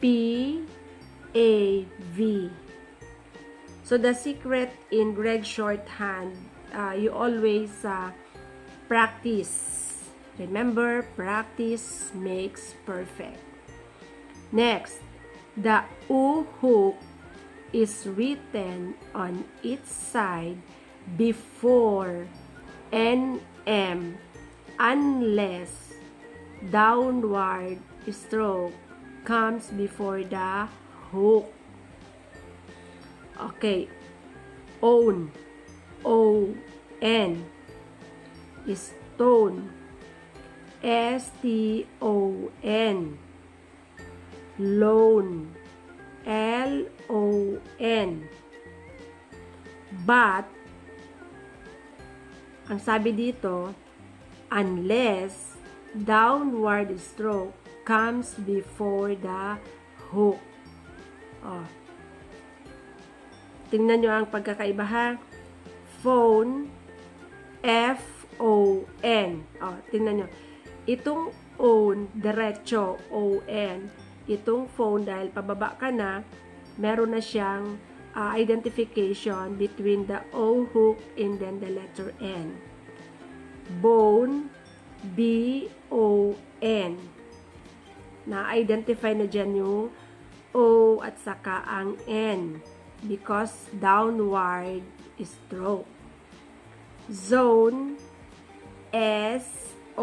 P-A-V. So the secret in Gregg Shorthand, you always practice. Remember, practice makes perfect. Next, the U hook is written on its side before NM unless downward stroke comes before the hook. Okay, own, O-N, is stone, S-T-O-N, loan, L-O-N, but, ang sabi dito, unless downward stroke comes before the hook. Oh. Tingnan nyo ang pagkakaiba ha. Phone, F-O-N. Oh, tingnan nyo. Itong own, diretso, O-N. Itong phone, dahil pababa ka na, meron na siyang identification between the O hook and then the letter N. Bone, B-O-N. Na-identify na dyan yung O at saka ang N because downward stroke. Zone, S-O-N.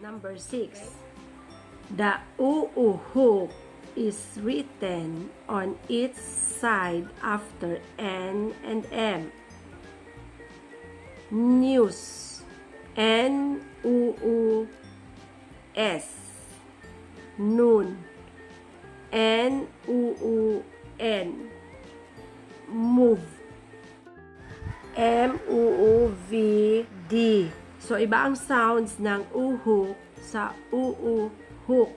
Number 6. The U hook is written on its side after N and M. News, N-U-U-S. Noon, N-U-U-N. Move, M-U-U-V-D. So, iba ang sounds ng U-hook sa U-U-hook.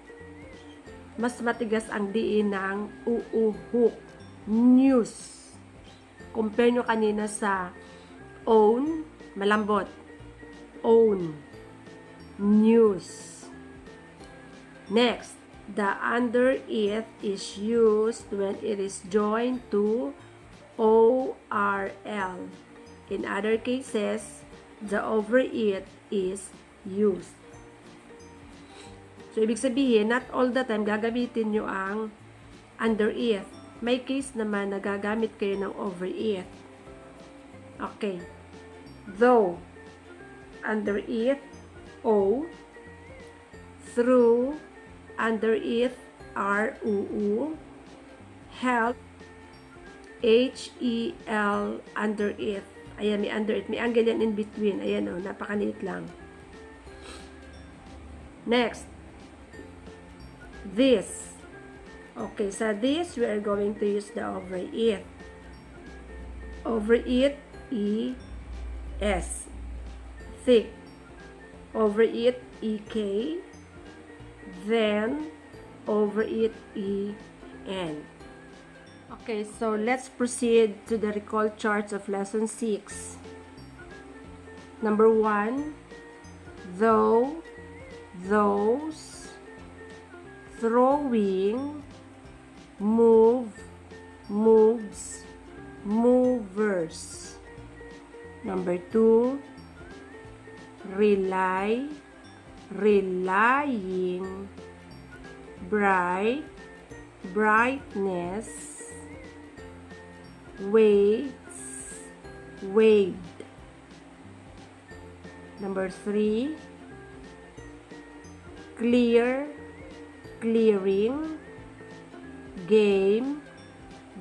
Mas matigas ang diin ng U-U-hook. News. Compare nyo kanina sa own, malambot. Own. News. Next, the under it is used when it is joined to O-R-L. In other cases, the over it is used. So, ibig sabihin, not all the time gagamitin nyo ang under it. May case naman na gagamit kayo ng over it. Okay. Though, under it, O. Through, under it, R-U-U. Help, H-E-L, under it. Ayan, may under it. May angle yan in between. Ayan o, napakaliit lang. Next, this. Okay, sa this, we are going to use the over it. Over it, E-S. Thick. Over it, E-K. Then, over it, E-N. Okay, so let's proceed to the recall charts of lesson 6. Number 1, though, those, throwing, move, moves, movers. Number 2, rely, relying, bright, brightness, weights, weighed. Number 3, clear, clearing, game,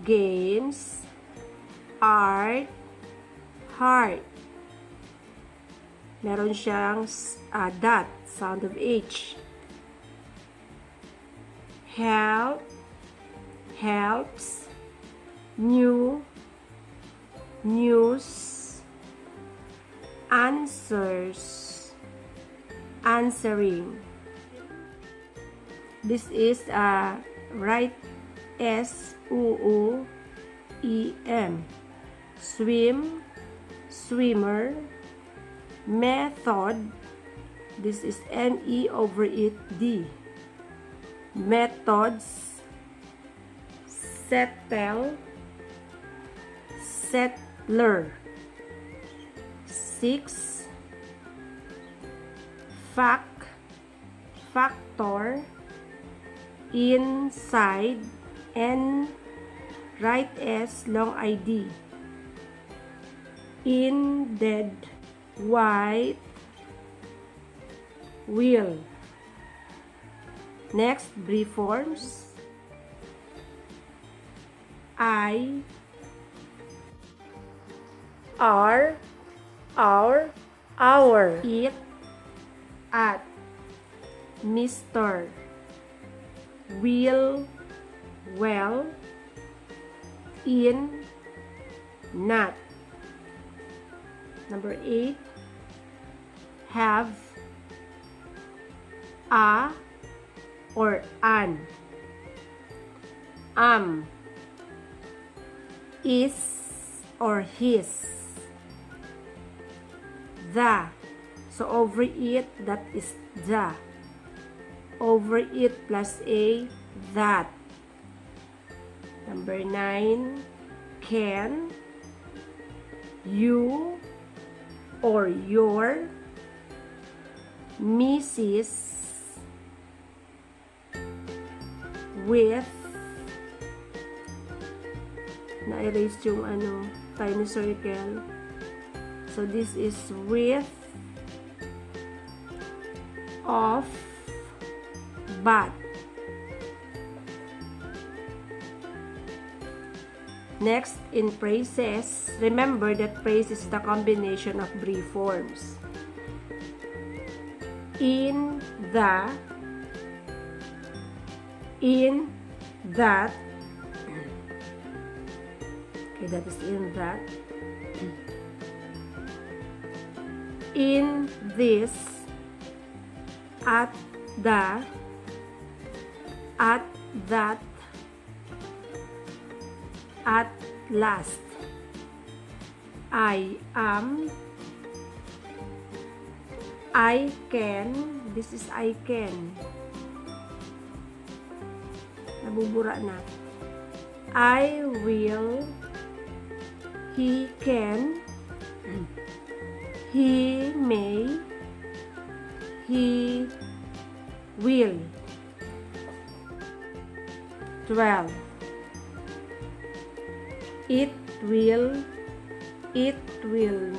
games, art, heart. Meron siyang dot, sound of H. Help, helps, new, news, answers, answering. This is right, S-U-U-E-M. Swim, swimmer. Method, this is N-E over it, D. methods, settle, settler. 6. Fact, factor, inside, and right s long id. In, dead, white, will. Next, brief forms. I, are, our, it, at, Mr., will, well, in, not. Number 8, have, a or an, is or his, the. So over it, that is the. Over it plus a, that. Number 9, can, you or your, Mrs., with, na-erase yung tiny circle. So this is with, of, but. Next, in phrases, remember that phrase is the combination of brief forms. In the, in that, okay, that is in that, in this, at the, at that, at last. I am, I can, this is I can. Nabubura na. I will, he can, he may, he will. 12. It will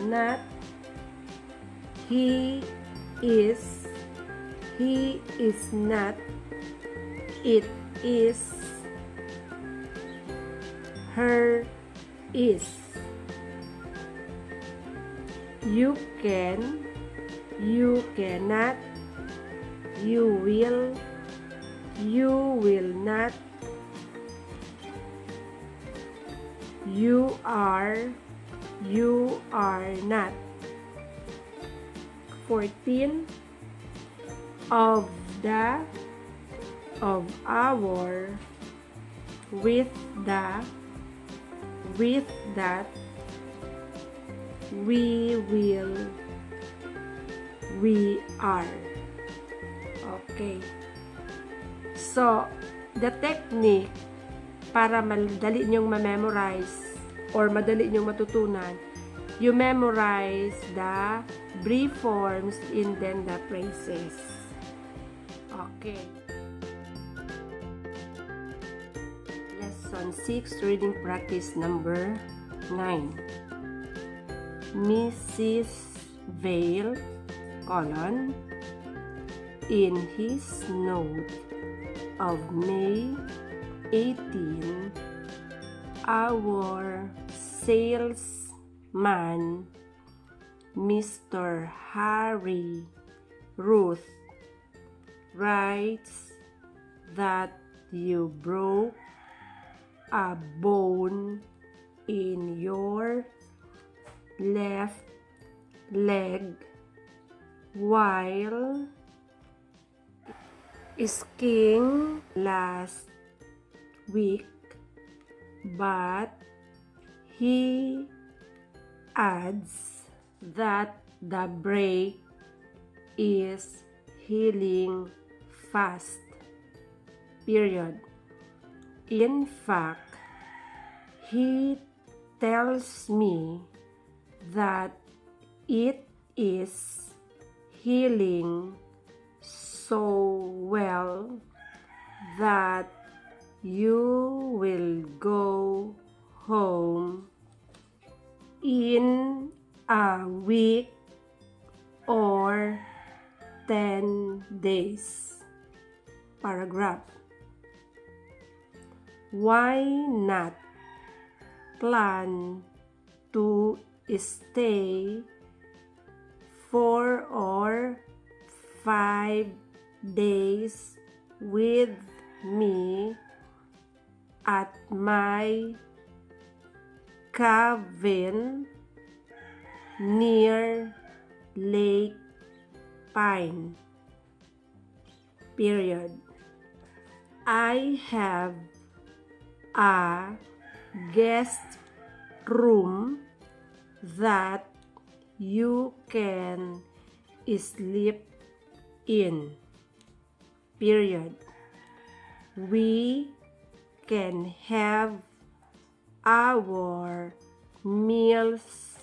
not, he is not, it is, her is. You can, you cannot, you will not, you are not. 14. Of the, of our, with the, with that, we will, we are. Okay. So, the technique para madali nyong ma-memorize or madali nyong matutunan, you memorize the brief forms and then the phrases. Okay. Lesson 6, reading practice number 9. Mrs. Vale, in his note of May 18, our salesman, Mr. Harry Ruth, writes that you broke a bone in your left leg while skiing last week, but he adds that the break is healing fast. period. In fact, he tells me that it is healing so well that you will go home in a week or 10 days. Paragraph. Why not plan to stay 4 or 5 days with me at my cabin near Lake Pine, period. I have a guest room that you can sleep in, period. We can have our meals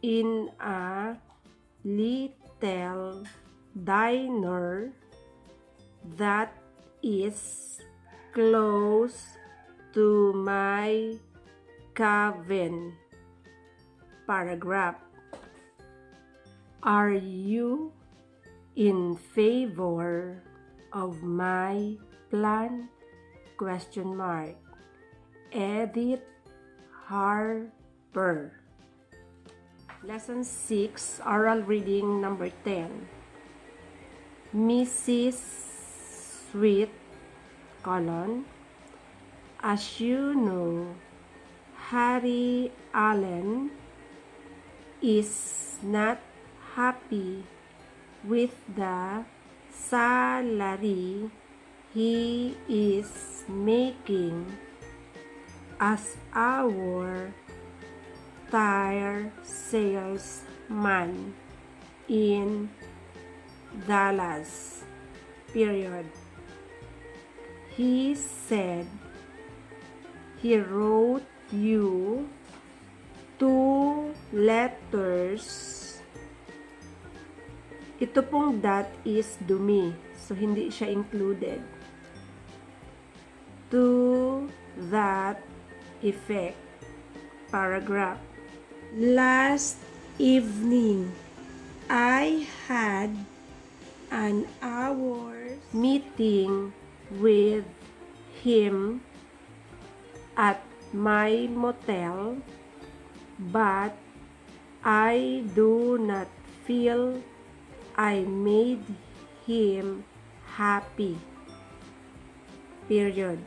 in a little diner that is close to my cabin. Paragraph. Are you in favor of my plan? Question mark. Edith Harper. Lesson 6, oral reading number 10. Mrs. Sweet, as you know, Harry Allen is not happy with the salary he is making as our tire salesman in Dallas, period. He said he wrote you 2 letters. Ito pong that is dumi, so hindi siya included. To that effect. Paragraph. Last evening, I had an hour's meeting with him at my motel, but I do not feel I made him happy. Period.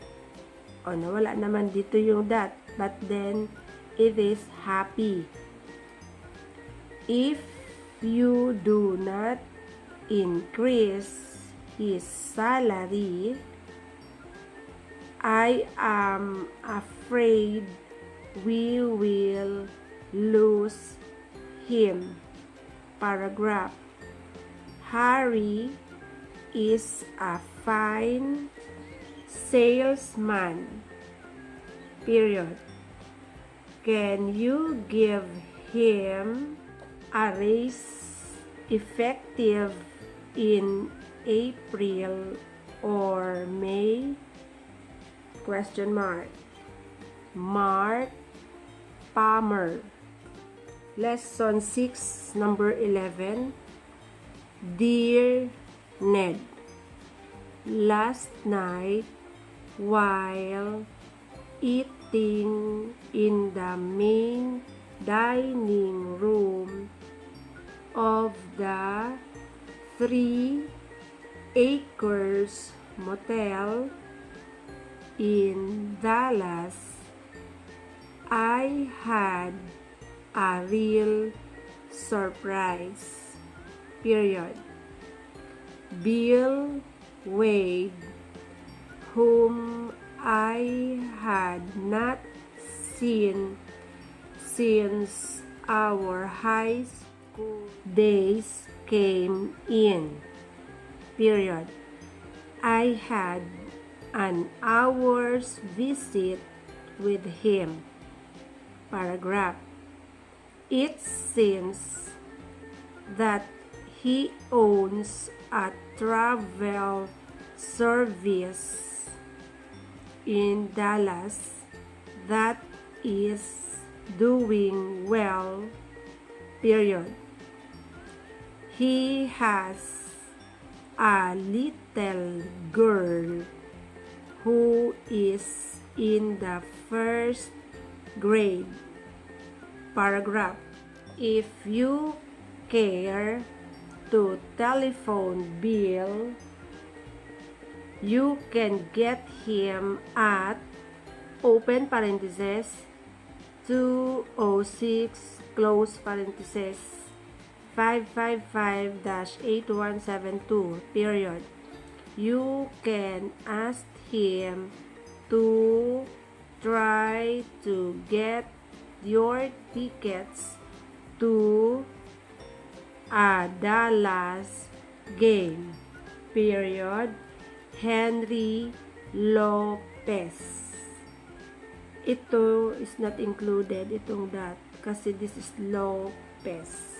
O, nawala naman dito yung that, but then it is happy. If you do not increase his salary, I am afraid we will lose him. Paragraph. Harry is a fine salesman. Period. Can you give him a raise effective in April or May? Question mark. Mark Palmer. Lesson 6, number 11. Dear Ned, last night while eating in the main dining room of the 3 Acres Motel in Dallas, I had a real surprise. Period. Bill Wade, whom I had not seen since our high school days, came in. Period. I had an hour's visit with him. Paragraph. It seems that he owns a travel service in Dallas that is doing well, period. He has a little girl who is in the first grade. Paragraph. If you care to telephone Bill, you can get him at open parenthesis 206 close parenthesis 555-8172 period. You can ask him to try to get your tickets to a Dallas game, period. Henry Lopez. Ito is not included, itong that, kasi this is Lopez.